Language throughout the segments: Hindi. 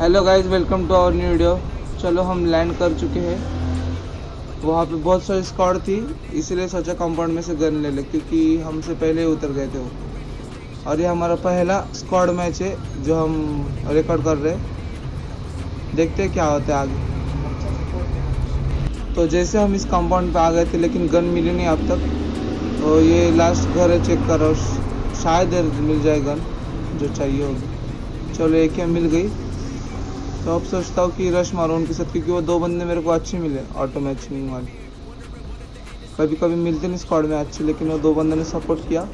Hello guys, welcome to our new video. चलो हम लैंड कर चुके हैं। वहाँ पे बहुत सारी स्क्वाड थी, इसलिए सोचा कंपाउंड में से गन ले ले, क्योंकि हमसे पहले ही उतर गए थे वो। और ये हमारा पहला स्क्वाड मैच है जो हम रिकॉर्ड कर रहे हैं। देखते हैं क्या होता है आगे। तो जैसे हम इस कंपाउंड पे आ गए थे, लेकिन गन मिली नहीं अब तक। तो ये लास्ट घर है, चेक करो, शायद मिल जाए गन जो चाहिए होगी। चलो एक मिल गई। तो अब सोचता हूँ कि रश मारो उनके साथ, क्योंकि वो दो बंदे मेरे को अच्छे मिले ऑटो मैचिंग वाले। कभी कभी मिलते नहीं स्क्वाड में अच्छे, लेकिन वो दो बंदे ने सपोर्ट किया।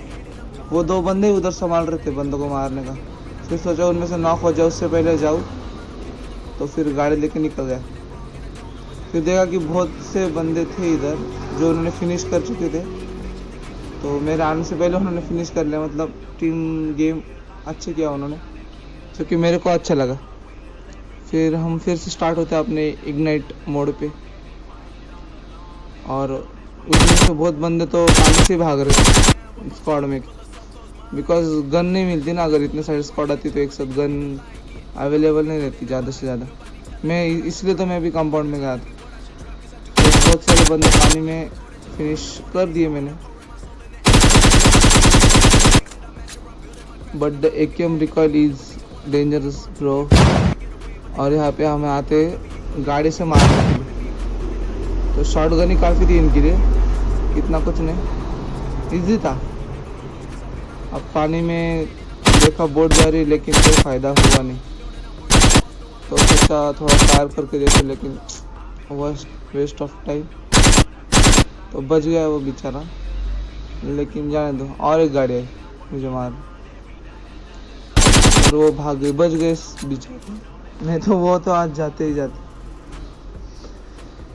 वो दो बंदे ही उधर संभाल रहे थे बंदों को मारने का। फिर सोचा उनमें से नॉक हो जाए उससे पहले जाऊँ, तो फिर गाड़ी लेके निकल गया। फिर देखा कि बहुत से बंदे थे इधर जो उन्होंने फिनिश कर चुके थे। तो मेरे आने से पहले उन्होंने फिनिश कर लिया, मतलब टीम गेम अच्छे किया उन्होंने, जो कि मेरे को अच्छा लगा। फिर हम फिर से स्टार्ट होते हैं अपने इग्नाइट मोड पे। और उसमें से बहुत बंदे तो पानी से भाग रहे थे स्क्वाड में, बिकॉज गन नहीं मिलती ना। अगर इतने सारे स्क्वाड आती तो एक साथ गन अवेलेबल नहीं रहती ज़्यादा से ज़्यादा। मैं इसलिए तो मैं भी कंपाउंड में गया था। तो बहुत सारे बंदे पानी में फिनिश कर दिए मैंने। But the AKM recoil is dangerous bro. और यहाँ पे हमें आते गाड़ी से मारने के लिए। तो शॉर्ट गन ही काफ़ी थी इनके लिए, इतना कुछ नहीं, इजी था। अब पानी में देखा बोट जा रही, लेकिन कोई फ़ायदा हुआ नहीं। तो सोचा थोड़ा फायर करके देखो, लेकिन वेस्ट ऑफ टाइम। तो बच गया वो बेचारा, लेकिन जाने दो। और एक गाड़ी आई मुझे मार, और वो भाग गई, बच गए बेचारे। नहीं तो वो तो आज जाते ही जाते।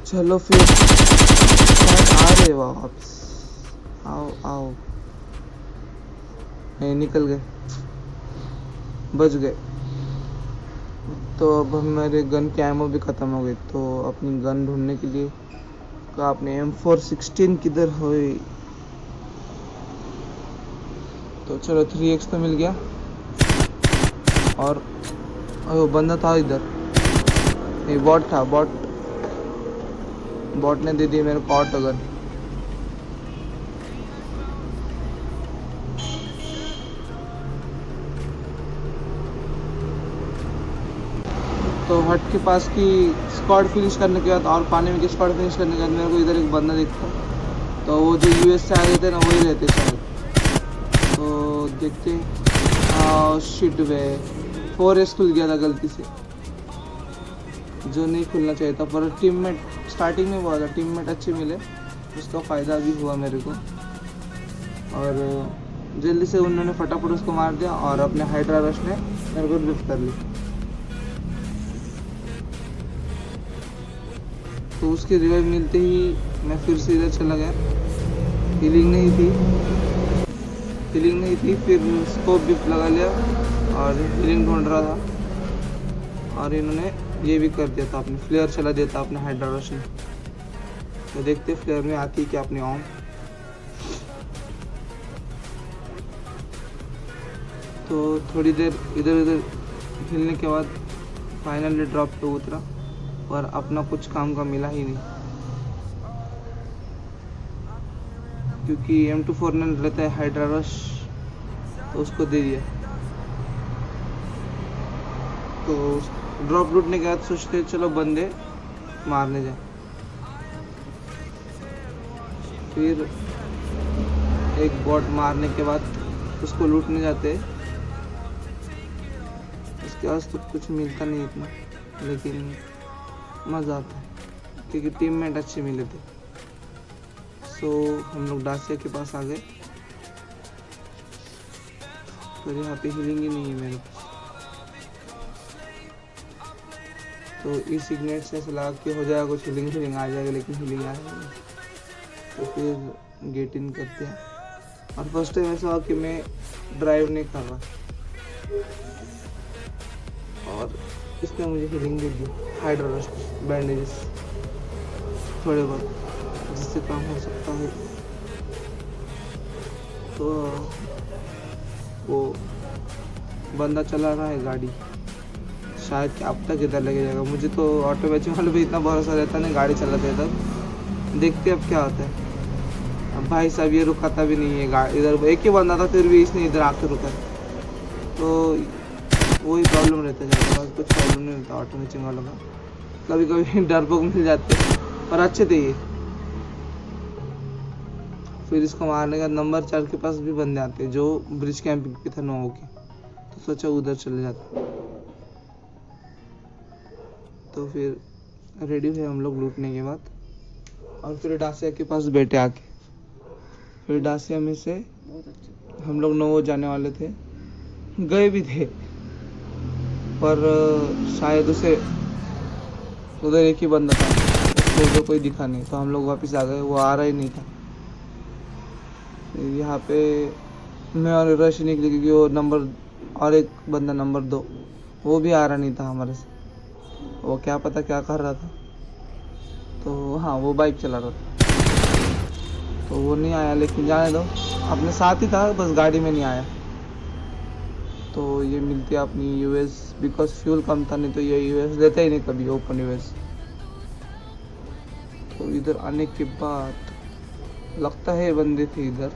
चलो फिर आ रहे वापस। आओ आओ, नहीं निकल गए, बच गए। तो अब मेरे गन की एमो भी ख़त्म हो गई। तो अपनी गन ढूंढने के लिए कहा अपने M416 किधर हो। तो चलो 3x तो मिल गया। और वो बंदा था इधर, ये बॉट था। बॉट ने दे दी मेरे को ऑटो गन। तो हट के पास की स्क्वाड फिनिश करने के बाद और पानी में की स्क्वाड फिनिश करने के बाद मेरे को इधर एक बंदा दिखता। तो वो जो US से आए थे ना, वही रहते शायद। तो देखते, शिट वे 4S खुल गया था गलती से, जो नहीं खुलना चाहिए था। पर टीममेट स्टार्टिंग में हुआ था, टीममेट अच्छे मिले, उसका फ़ायदा भी हुआ मेरे को। और जल्दी से उन्होंने फटाफट उसको मार दिया, और अपने हाइड्रा रश ने मेरे को लिफ्ट कर ली। तो उसकी रिवाइव मिलते ही मैं फिर से इधर चला गया। हीलिंग नहीं थी। फिर स्कोप भी लगा लिया और हीलिंग ढूंढ रहा था। और इन्होंने ये भी कर दिया था, अपने फ्लेयर चला दिया था अपने हाइड्रा रश ने। तो देखते फ्लेयर में आती है क्या अपनी ऑम। तो थोड़ी देर इधर उधर हिलने के बाद फाइनली ड्रॉप पे उतरा, पर अपना कुछ काम का मिला ही नहीं, क्योंकि M249 रहता है हाइड्रा रश, तो उसको दे दिया। तो ड्रॉप लूटने के बाद सोचते चलो बंदे मारने जाए। फिर एक बॉट मारने के बाद उसको लूटने जाते। उसके बाद तो कुछ मिलता नहीं इतना, लेकिन मज़ा आता है क्योंकि टीममेट अच्छे मिले थे। सो हम लोग डासिया के पास आ गए। पर यहाँ पे हीलिंग ही नहीं है मेरे पास। तो इस इग्नाइट से ऐसा लगा कि हो जाएगा कुछ, हीलिंग आ जाएगा, लेकिन हीलिंग आएगा नहीं। तो फिर गेट इन करते हैं। और फर्स्ट टाइम ऐसा हुआ कि मैं ड्राइव नहीं कर रहा, और इसने मुझे हीलिंग दे दी, हाइड्रा रश, बैंडेजेस थोड़े बहुत, जिससे काम हो सकता है। तो वो बंदा चला रहा है गाड़ी, शायद क्या अब तक इधर लेके जाएगा। मुझे तो ऑटो बेचने वाले पे इतना भरोसा रहता नहीं, गाड़ी चलाते तब। देखते अब क्या होता है। अब भाई साहब ये रुकाता भी नहीं है गाड़ी, इधर एक ही बंदा था फिर भी इसने इधर आकर रुका, तो वही प्रॉब्लम रहता है। बस कुछ प्रॉब्लम नहीं रहता ऑटो बेचने वालों का। कभी कभी डरपोक मिल जाते पर अच्छे थे ये। फिर इसको मारने का नंबर 4 के पास भी बंदे आते हैं जो ब्रिज कैंपिंग पे था नोवो के, तो सोचा उधर चले जाते। तो फिर रेडी हुए हम लोग लूटने के बाद, और फिर डासिया के पास बैठे आके। फिर डासिया में से हम लोग नोवो जाने वाले थे, गए भी थे पर शायद उसे उधर एक ही बंदा था, उसको उधर कोई दिखा नहीं, तो हम लोग वापस आ गए। वो आ रहा ही नहीं था। यहाँ पे मैं और रश निकली क्योंकि वो नंबर और एक बंदा नंबर 2 वो भी आ रहा नहीं था हमारे से। वो क्या पता क्या कर रहा था, तो हाँ वो बाइक चला रहा था, तो वो नहीं आया। लेकिन जाने दो, अपने साथ ही था, बस गाड़ी में नहीं आया। तो ये मिलती है अपनी यूएस, बिकॉज फ्यूल कम था, नहीं तो ये यूएस देता ही नहीं कभी, ओपन यूएस। तो इधर आने के बाद लगता है बंदे थे इधर,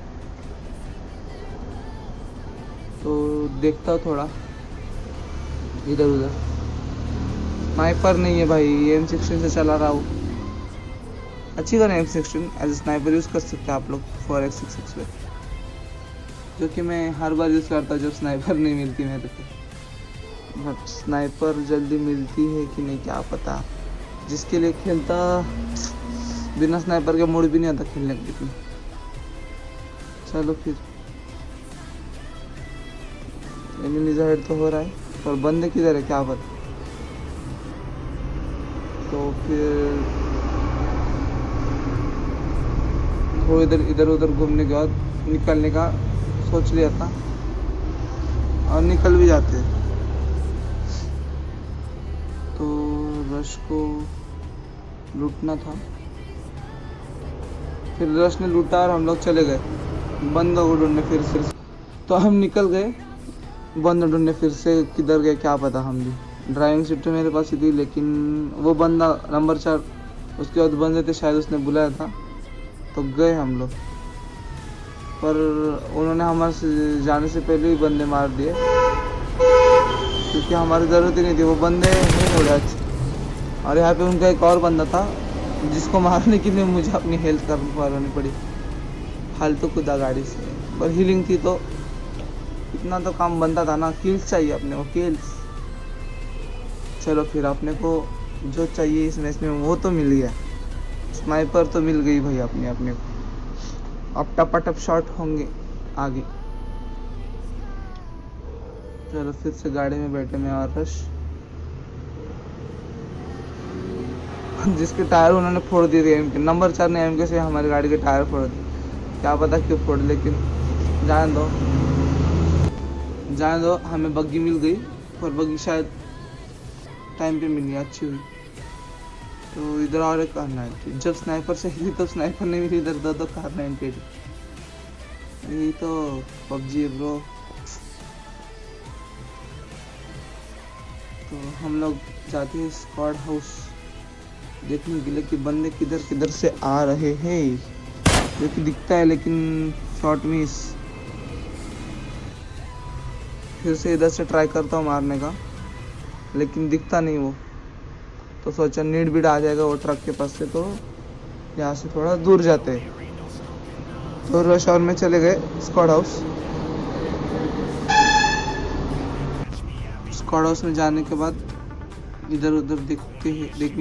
तो देखता थोड़ा इधर उधर। स्नाइपर नहीं है भाई, M16 से चला रहा हूँ। अच्छी गन है M16, as a sniper use कर सकते हैं आप लोग 4x66 पे, जो कि मैं हर बार यूज़ करता हूँ जब स्नाइपर नहीं मिलती मेरे को। बट स्नाइपर जल्दी मिलती है कि नहीं क्या पता। जिसके लिए खेलता बिना स्नाइपर के मूड भी नहीं आता खेलने के लिए। चलो फिर एनिमी ज़ाहिर तो हो रहा है, पर बंदे किधर है क्या पता। तो फिर थोड़ा इधर उधर घूमने के बाद निकलने का सोच लिया था, और निकल भी जाते। तो रश को लूटना था, फिर रश ने लूटा और हम लोग चले गए बंदों को ढूंढने फिर से। तो हम निकल गए बंदों ढूंढने फिर से, किधर गए क्या पता। हम भी ड्राइविंग सीट तो मेरे पास ही थी, लेकिन वो बंदा नंबर 4 उसके बाद बंदे थे, शायद उसने बुलाया था, तो गए हम लोग। पर उन्होंने हमारे से जाने से पहले ही बंदे मार दिए, क्योंकि हमारी ज़रूरत ही नहीं थी। वो बंदे नहीं थोड़े अच्छे, और यहाँ पे उनका एक और बंदा था जिसको मारने के लिए मुझे अपनी हेल्थ करनी पड़ी, फालतू कूदा गाड़ी से। पर हीलिंग थी तो इतना तो काम बनता था ना, किल्स चाहिए अपने को, किल्स। चलो फिर अपने को जो चाहिए इस मैच में वो तो मिल गया, स्नाइपर तो मिल गई भाई अपने को। अब टपाटप शॉट होंगे आगे। चलो फिर से गाड़ी में बैठे मैं और रश, जिसके टायर उन्होंने फोड़ दिए थे एमके, नंबर 4 ने एमके से हमारी गाड़ी के टायर फोड़ दिए। क्या पता क्यों फोड़, लेकिन जाने दो। हमें बग्गी मिल गई, और बग्गी शायद टाइम पे मिली, अच्छी हुई। तो इधर और एक कार 90, जब स्नाइपर से हिली तब स्नाइपर नहीं मिली, इधर 2 कार 98। यही तो PUBG है ब्रो। तो हम लोग जाते हैं स्क्वाड हाउस देखने के लिए कि बंदे किधर किधर से आ रहे हैं, जो कि दिखता है लेकिन शॉट मिस। फिर से इधर से ट्राई करता हूँ मारने का, लेकिन दिखता नहीं वो। तो सोचा नीड बीड आ जाएगा वो ट्रक के पास से, तो यहाँ से थोड़ा दूर जाते हैं। तो रश और में चले गए स्क्वाड हाउस। स्क्वाड हाउस में जाने के बाद इधर उधर देखने के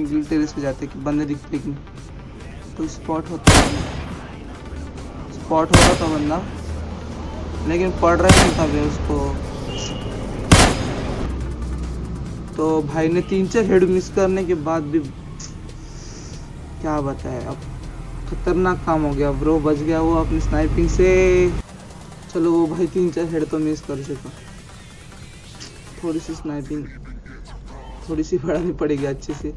लिए टेरेस पे जाते कि बंदे दिखते कि नहीं। तो स्पॉट होता था बंदा, लेकिन पड़ रहा नहीं था भाई उसको। तो भाई ने 3-4 हेड मिस करने के बाद भी क्या बताए, अब खतरनाक काम हो गया ब्रो। बच गया वो अपनी स्नाइपिंग से। चलो वो भाई 3-4 हेड तो मिस कर चुका। थोड़ी सी स्नाइपिंग थोड़ी सी बढ़ानी पड़ेगी अच्छे से।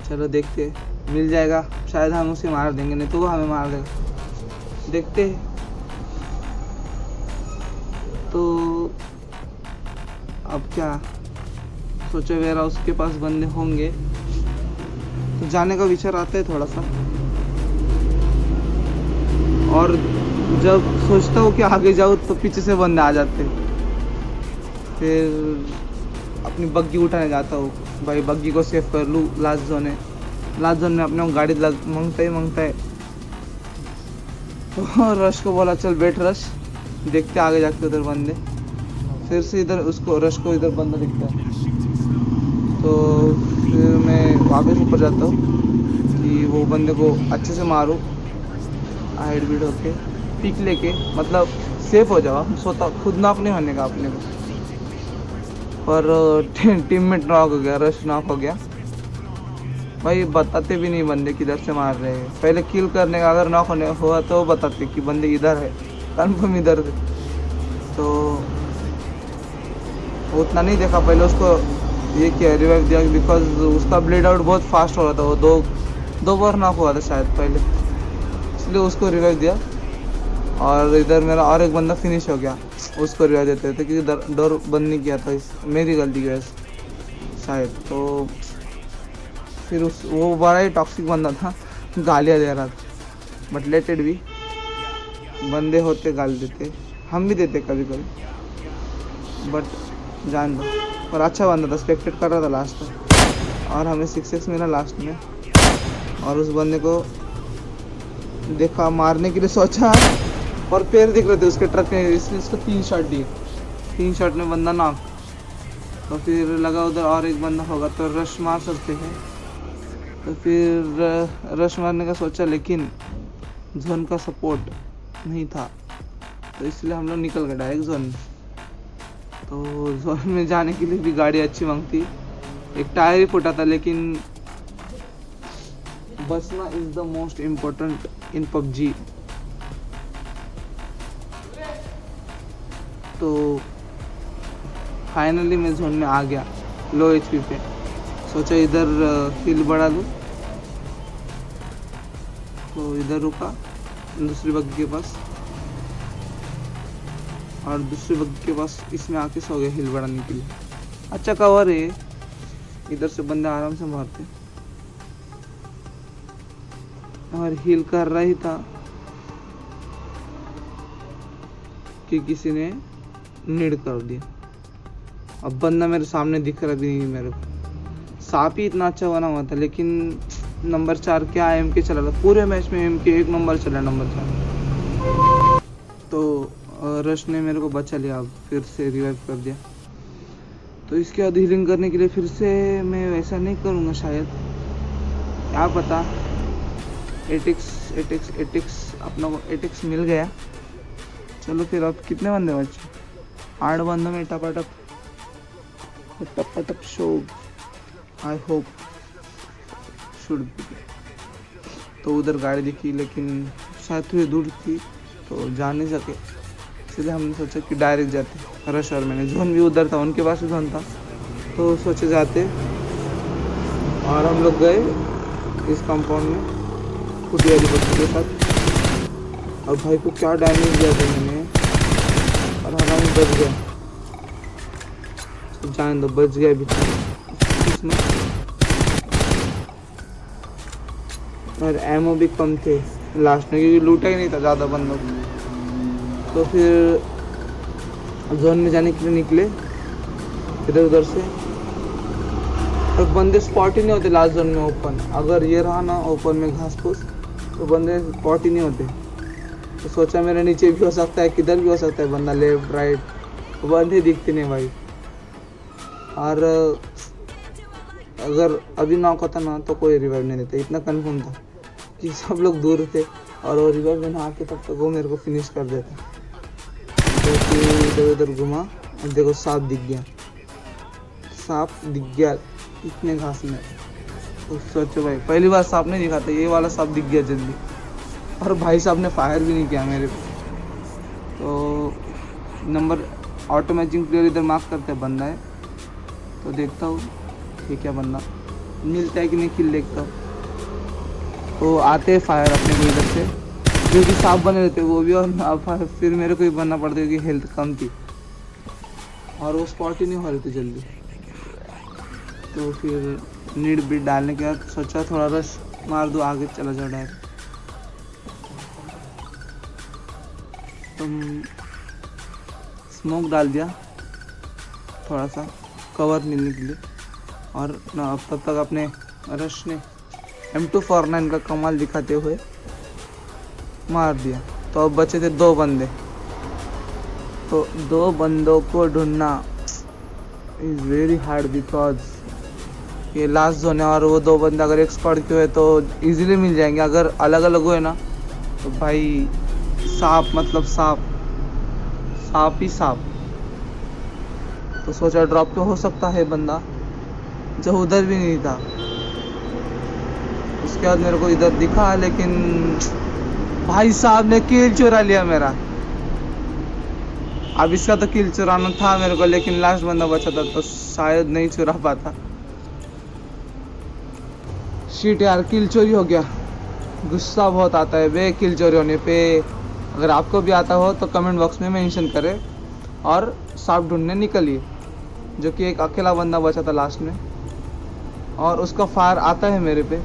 चलो देखते, मिल जाएगा शायद, हम उसे मार देंगे, नहीं तो वो हमें मार देगा। देखते हैं। तो अब क्या सोचा वेयर हाउस के पास बंदे होंगे तो जाने का विचार आता है थोड़ा सा। और जब सोचता हूँ कि आगे जाऊँ तो पीछे से बंदे आ जाते हैं। फिर अपनी बग्गी उठाने जाता हूँ, भाई बग्गी को सेव कर लूँ। लास्ट जोन है, लास्ट जोन में अपने को गाड़ी मांगता है। तो रश को बोला चल बैठ रश, देखते आगे जाके उधर बंदे। फिर से इधर उसको रश को इधर बंदा दिखता है, तो फिर मैं वापस ऊपर जाता हूँ कि वो बंदे को अच्छे से मारूँ, हाइड बीट होके पिक लेके, मतलब सेफ हो जाओ। सोता खुद नॉक नहीं होने का अपने को। पर टीममेट नॉक हो गया, रश नॉक हो गया। भाई बताते भी नहीं बंदे किधर से मार रहे हैं। पहले किल करने का अगर नॉक होने हुआ तो बताते कि बंदे इधर है, कन्फर्म इधर है। तो उतना नहीं देखा, पहले उसको ये किया, रिवाइव दिया, बिकॉज उसका ब्लेड आउट बहुत फास्ट हो रहा था। वो दो बार नॉक हुआ था शायद पहले, इसलिए उसको रिवाइव दिया। और इधर मेरा और एक बंदा फिनिश हो गया, उसको रिवाइव देते थे क्योंकि डोर बंद नहीं किया था, मेरी गलती की वजह से शायद। तो फिर वो बड़ा ही टॉक्सिक बंदा था, गालियाँ दे रहा था। बट लेट इट भी, बंदे होते गाली देते, हम भी देते कभी कभी, बट जान दो। पर अच्छा बंदा था, स्पेक्टेट कर रहा था लास्ट तक, और हमें 6x मिला लास्ट में। और उस बंदे को देखा, मारने के लिए सोचा, और पैर दिख रहे थे उसके ट्रक में, इसलिए उसको 3 शॉट दिए। 3 शॉट में बंदा नॉक। तो फिर लगा उधर और एक बंदा होगा तो रश मार सकते हैं। तो फिर रश मारने का सोचा, लेकिन जोन का सपोर्ट नहीं था, तो इसलिए हम लोग निकल गए डायरेक्ट जोन में। तो जोन में जाने के लिए भी गाड़ी अच्छी मांगती, एक टायर ही फूटा था। लेकिन बचना is the most important in PUBG. तो फाइनली मैं जोन में आ गया लो HP पे। सोचा इधर हिल बढ़ा लूँ, तो इधर रुका दूसरी बग्गी के पास, और दूसरी बग्गी के पास इसमें आके सो गया हिल बढ़ाने के लिए। अच्छा कवर है, इधर से बंदे आराम से मारते। और हिल कर रहा ही था कि किसी ने नीड कर दिया। अब बंदा मेरे सामने दिख रहा भी नहीं मेरे को। सांप ही इतना अच्छा बना हुआ था, लेकिन नंबर 4 क्या MK चला था पूरे मैच में। MK 1 नंबर चला, नंबर 4। तो रश ने मेरे को बचा लिया, अब फिर से रिवाइव कर दिया। तो इसके बाद हीलिंग करने के लिए फिर से मैं वैसा नहीं करूँगा शायद, क्या पता। 8x अपना को 8x मिल गया। चलो फिर अब कितने बंदे बचे? 8 बंदों में टपाटप शो, आई होप शुड बी। तो उधर गाड़ी दिखी, लेकिन शायद थोड़ी दूर थी तो जा नहीं सके, इसलिए हमने सोचा कि डायरेक्ट जाते। रश और मैंने, जोन भी उधर था, उनके पास भी जोन था, तो सोचे जाते। और हम लोग गए इस कंपाउंड में खुदी वाली बच्ची के साथ। और भाई को क्या डैमेज दिया था मैंने, और हरामी बच गया। जान दो, बच गया भी इसमें। और एमओ भी कम थे लास्ट में, क्योंकि लूटा ही नहीं था ज़्यादा बंदों को। तो फिर जोन में जाने के लिए निकले इधर उधर से, और बंदे स्पॉट ही नहीं होते लास्ट जोन में ओपन। अगर ये रहा ना ओपन में घास फूस, तो बंदे स्पॉट ही नहीं होते। तो सोचा मेरे नीचे भी हो सकता है, किधर भी हो सकता है बंदा, लेफ्ट राइट, तो बंदे दिखते नहीं भाई। और अगर अभी नॉक होता ना तो कोई रिवाइव नहीं देता, इतना कंफर्म था कि सब लोग दूर थे। और वो रिवाइव देना आके तब तक वो मेरे को फिनिश कर देता। तो फिर इधर उधर घुमा, और देखो सांप दिख गया, सांप दिख गया इतने घास में। तो सोचो भाई, पहली बार सांप नहीं दिखा था, ये वाला सांप दिख गया जल्दी। और भाई साहब ने फायर भी नहीं किया मेरे को। तो नंबर ऑटोमेटिक प्लेयर इधर मार्क करते हैं, बंदा है तो देखता हूँ ये क्या बंदा मिलता है कि नहीं, किल देखता हूँ। तो आते हैं फायर अपने को इधर से, जो कि सांप बने रहते वो भी, और फिर मेरे को ही बनना पड़ता है क्योंकि हेल्थ कम थी, और वो स्पॉट ही नहीं हो रही थी जल्दी। तो फिर नीड बीट डालने के बाद सोचा थोड़ा रश मार दूँ, आगे चला जाओ डायरेक्ट। तुम स्मोक डाल दिया थोड़ा सा कवर मिलने के लिए, और तब तक अपने रश ने M249 का कमाल दिखाते हुए मार दिया। तो अब बचे थे 2 बंदे, तो 2 बंदों को ढूंढना इज़ वेरी हार्ड, बिकॉज ये लास्ट जोन है और वो 2 बंदे अगर एक स्क्वाड के हुए तो इजीली मिल जाएंगे। अगर अलग अलग हुए ना तो भाई सांप मतलब सांप ही सांप। तो सोचा ड्रॉप पे हो सकता है बंदा, जो उधर भी नहीं था। उसके बाद मेरे को इधर दिखा, लेकिन भाई साहब ने किल चुरा लिया मेरा। अब इसका तो किल चुराना था मेरे को, लेकिन लास्ट बंदा बचा था तो शायद नहीं चुरा पाता। शिट यार, किल चोरी हो गया। गुस्सा बहुत आता है बे किल चोरी होने पे। अगर आपको भी आता हो तो कमेंट बॉक्स में मेंशन करें और सांप ढूंढने निकलिए। जो कि एक अकेला बंदा बचा था लास्ट में, और उसका फायर आता है मेरे पे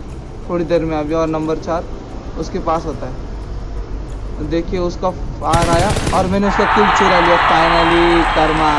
थोड़ी देर में अभी, और नंबर 4 उसके पास होता है। देखिए उसका फायर आया और मैंने उसका किल चुरा लिया फाइनली। कर्मा।